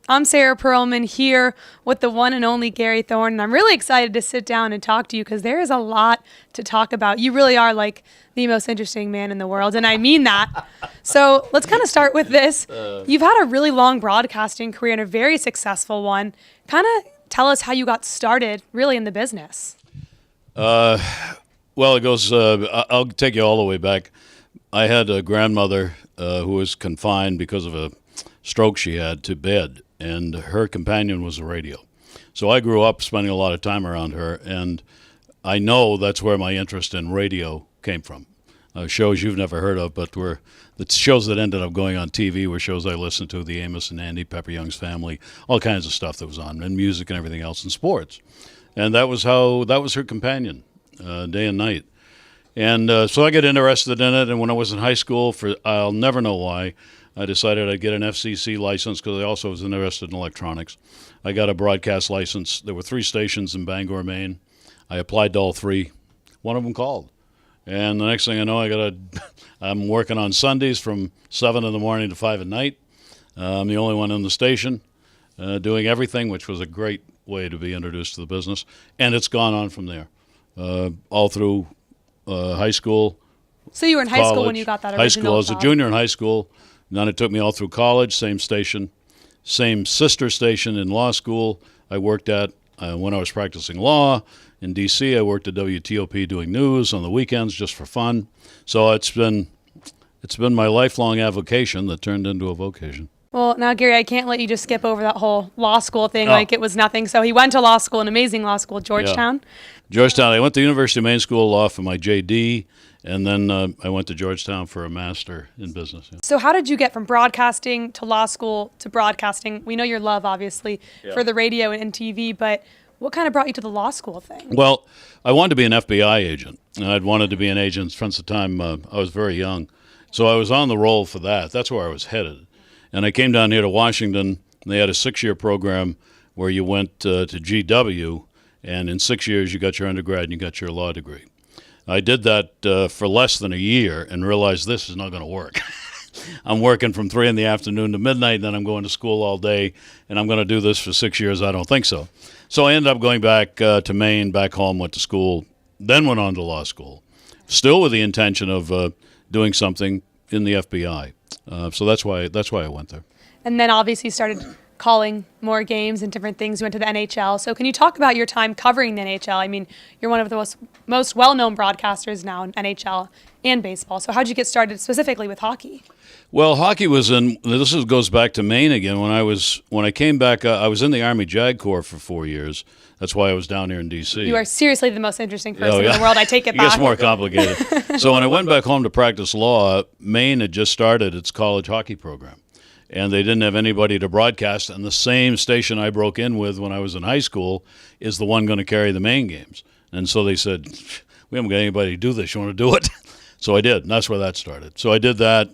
I'm Sarah Perlman here with the one and only Gary Thorne, and I'm really excited to sit down and talk to you because there is a lot to talk about. You really are like the most interesting man in the world, and I mean that. So let's kind of start with this. You've had a really long broadcasting career and a very successful one. Kind of tell us how you got started really in the business. Well, it goes, I'll take you all the way back. I had a grandmother who was confined because of a stroke she had to bed, and her companion was the radio. So I grew up spending a lot of time around her, and I know that's where my interest in radio came from. Shows you've never heard of, but were the shows that ended up going on TV were shows I listened to, the Amos and Andy, Pepper Young's Family, all kinds of stuff that was on, and music and everything else, and sports. And that was her companion, day and night. And so I got interested in it, and when I was in high school, I'll never know why, I decided I'd get an FCC license because I also was interested in electronics. I got a broadcast license. There were 3 stations in Bangor, Maine. I applied to all 3. One of them called. And the next thing I know, I'm working on Sundays from 7 in the morning to 5 at night. I'm the only one in the station doing everything, which was a great way to be introduced to the business. And it's gone on from there, all through high school. So you were in high school when you got that original High school. I was a job. junior in high school. And then it took me all through college, same station, same sister station in law school I worked at when I was practicing law. In D.C., I worked at WTOP doing news on the weekends just for fun. So it's been my lifelong avocation that turned into a vocation. Well, now, Gary, I can't let you just skip over that whole law school thing like it was nothing. So he went to law school, an amazing law school, Georgetown. Yeah. Georgetown. I went to the University of Maine School of Law for my JD, and then I went to Georgetown for a master in business. Yeah. So how did you get from broadcasting to law school to broadcasting? We know your love, obviously, for the radio and TV, but what kind of brought you to the law school thing? Well, I wanted to be an FBI agent, and I'd wanted to be an agent since the time I was very young. So I was on the roll for that. That's where I was headed. And I came down here to Washington, and they had a 6-year program where you went to GW, and in 6 years you got your undergrad and you got your law degree. I did that for less than a year and realized this is not going to work. I'm working from 3 in the afternoon to midnight, and then I'm going to school all day, and I'm going to do this for 6 years. I don't think so. So I ended up going back to Maine, back home, went to school, then went on to law school, still with the intention of doing something in the FBI. So that's why I went there. And then obviously started calling more games and different things. You went to the NHL. So can you talk about your time covering the NHL? I mean, you're one of the most well-known broadcasters now in NHL and baseball. So how did you get started specifically with hockey? Well, hockey was goes back to Maine again. When I came back, I was in the Army JAG Corps for 4 years. That's why I was down here in D.C. You are seriously the most interesting person in the world. I take it back. It gets more complicated. So when I went back home to practice law, Maine had just started its college hockey program. And they didn't have anybody to broadcast. And the same station I broke in with when I was in high school is the one going to carry the Maine games. And so they said, we haven't got anybody to do this. You want to do it? So I did. And that's where that started. So I did that.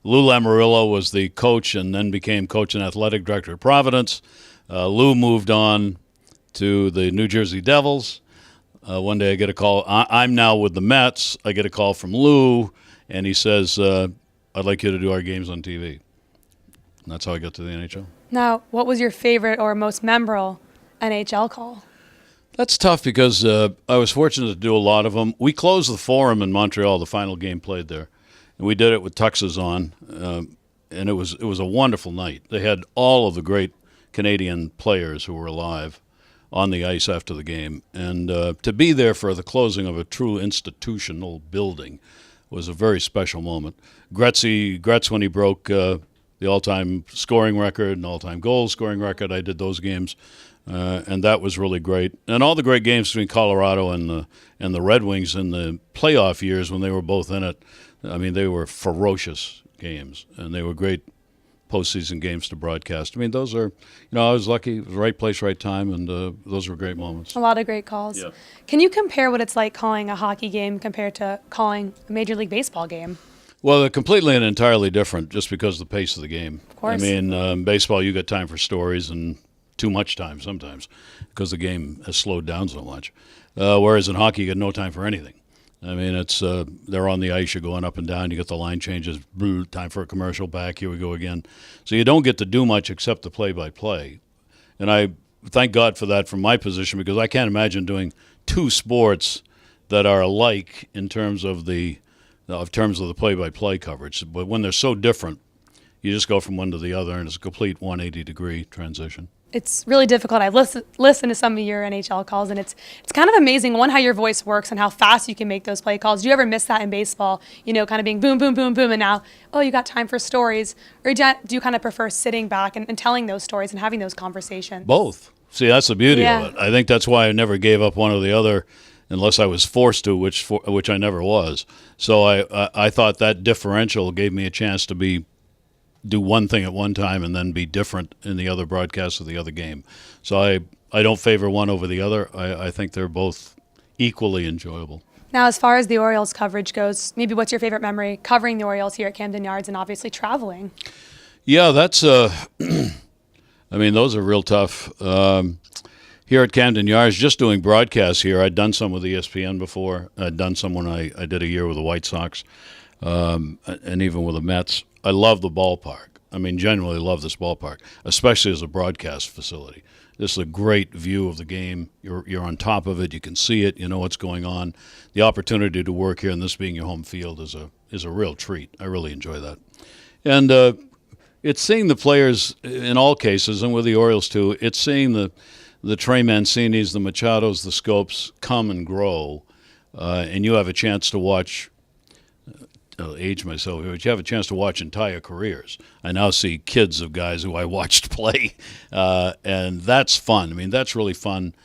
Lou Lamoriello was the coach and then became coach and athletic director at Providence. Lou moved on to the New Jersey Devils. One day I get a call. I'm now with the Mets. I get a call from Lou, and he says, I'd like you to do our games on TV. And that's how I got to the NHL. Now, what was your favorite or most memorable NHL call? That's tough because I was fortunate to do a lot of them. We closed the Forum in Montreal, the final game played there. And we did it with tuxes on, and it was a wonderful night. They had all of the great Canadian players who were alive on the ice after the game. And to be there for the closing of a true institutional building was a very special moment. Gretz, when he broke the all-time scoring record and all-time goal scoring record, I did those games, and that was really great. And all the great games between Colorado and the Red Wings in the playoff years when they were both in it, I mean, they were ferocious games, and they were great postseason games to broadcast. I mean, those are, I was lucky. It was the right place, right time, and those were great moments. A lot of great calls. Yeah. Can you compare what it's like calling a hockey game compared to calling a Major League Baseball game? Well, they're completely and entirely different just because of the pace of the game. Of course. I mean, baseball, you got time for stories and too much time sometimes because the game has slowed down so much. Whereas in hockey, you got no time for anything. I mean, it's they're on the ice, you're going up and down, you get the line changes, time for a commercial, back, here we go again. So you don't get to do much except the play-by-play. And I thank God for that from my position, because I can't imagine doing two sports that are alike in terms of the play-by-play coverage. But when they're so different, you just go from one to the other, and it's a complete 180-degree transition. It's really difficult. I've listened to some of your NHL calls, and it's kind of amazing, one, how your voice works and how fast you can make those play calls. Do you ever miss that in baseball, kind of being boom, boom, boom, boom, and now, oh, you got time for stories? Or do you kind of prefer sitting back and telling those stories and having those conversations? Both. See, that's the beauty of it. I think that's why I never gave up one or the other unless I was forced to, which I never was. So I thought that differential gave me a chance to do one thing at one time and then be different in the other broadcast of the other game. So I don't favor one over the other. I think they're both equally enjoyable. Now, as far as the Orioles coverage goes, maybe what's your favorite memory covering the Orioles here at Camden Yards and obviously traveling? Yeah, that's I mean, those are real tough. Here at Camden Yards, just doing broadcasts here, I'd done some with ESPN before. I'd done some when I did a year with the White Sox, and even with the Mets. I love the ballpark. I mean, genuinely love this ballpark, especially as a broadcast facility. This is a great view of the game. You're on top of it. You can see it. You know what's going on. The opportunity to work here, and this being your home field, is a real treat. I really enjoy that. And it's seeing the players in all cases, and with the Orioles too. It's seeing the Trey Mancinis, the Machados, the Scopes come and grow, and you have a chance to watch. I'll age myself here, but you have a chance to watch entire careers. I now see kids of guys who I watched play, and that's fun. I mean, that's really fun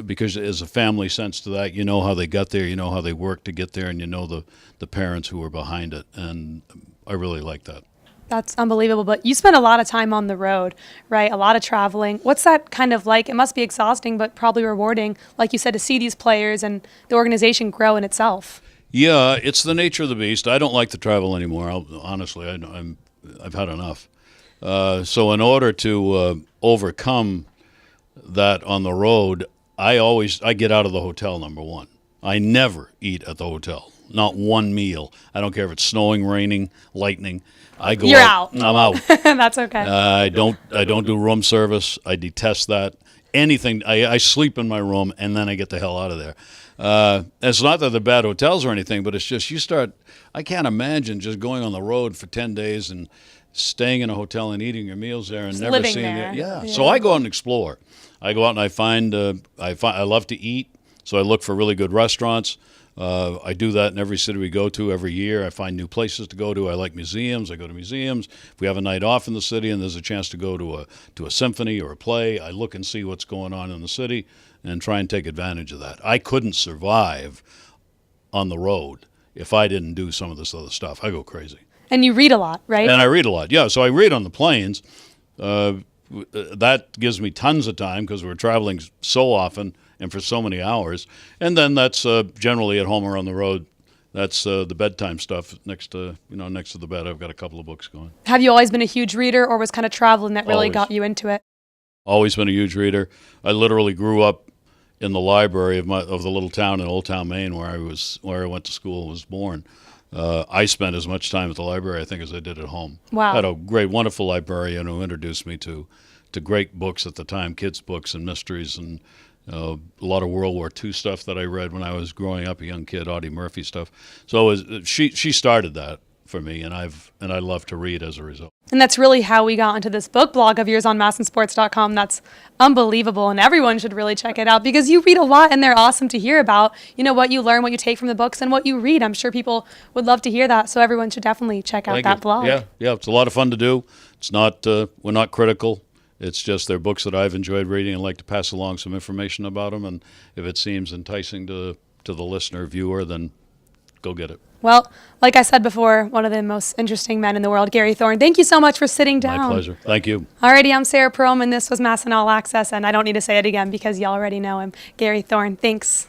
because there's a family sense to that. You know how they got there, you know how they worked to get there, and you know the parents who were behind it, and I really like that. That's unbelievable. But you spend a lot of time on the road, right? A lot of traveling. What's that kind of like? It must be exhausting, but probably rewarding, like you said, to see these players and the organization grow in itself. Yeah, it's the nature of the beast. I don't like to travel anymore. Honestly, I've had enough. So in order to overcome that on the road, I get out of the hotel, number one. I never eat at the hotel. Not one meal. I don't care if it's snowing, raining, lightning. You're out. I'm out. That's okay. I don't do room service. I detest that. Anything. I sleep in my room and then I get the hell out of there. It's not that they're bad hotels or anything, but it's just I can't imagine just going on the road for 10 days and staying in a hotel and eating your meals there and just never living seeing there. it. Yeah. So I go out and explore. I go out and I love to eat, so I look for really good restaurants. I do that in every city we go to every year. I find new places to go to. I like museums. I go to museums. If we have a night off in the city and there's a chance to go to a symphony or a play, I look and see what's going on in the city and try and take advantage of that. I couldn't survive on the road if I didn't do some of this other stuff. I go crazy. And you read a lot, right? And I read a lot. Yeah, so I read on the planes. That gives me tons of time because we're traveling so often and for so many hours. And then that's generally at home or on the road. That's the bedtime stuff next to the bed. I've got a couple of books going. Have you always been a huge reader, or was kind of traveling that really got you into it? Always been a huge reader. I literally grew up in the library of the little town in Old Town, Maine, where I went to school and was born. I spent as much time at the library, I think, as I did at home. Wow. I had a great, wonderful librarian who introduced me to great books at the time, kids' books and mysteries, and a lot of World War II stuff that I read when I was growing up, a young kid, Audie Murphy stuff. So she started that for me, and I love to read as a result. And that's really how we got into this book blog of yours on MASNsports.com. That's unbelievable, and everyone should really check it out because you read a lot, and they're awesome to hear about. What you learn, what you take from the books, and what you read. I'm sure people would love to hear that, so everyone should definitely check out that blog. Yeah, it's a lot of fun to do. It's not we're not critical. It's just they're books that I've enjoyed reading and like to pass along some information about them. And if it seems enticing to the listener, viewer, then go get it. Well, like I said before, one of the most interesting men in the world, Gary Thorne. Thank you so much for sitting down. My pleasure. Thank you. Alrighty, I'm Sarah Perlman. This was MASN All Access, and I don't need to say it again because you already know him. Gary Thorne, thanks.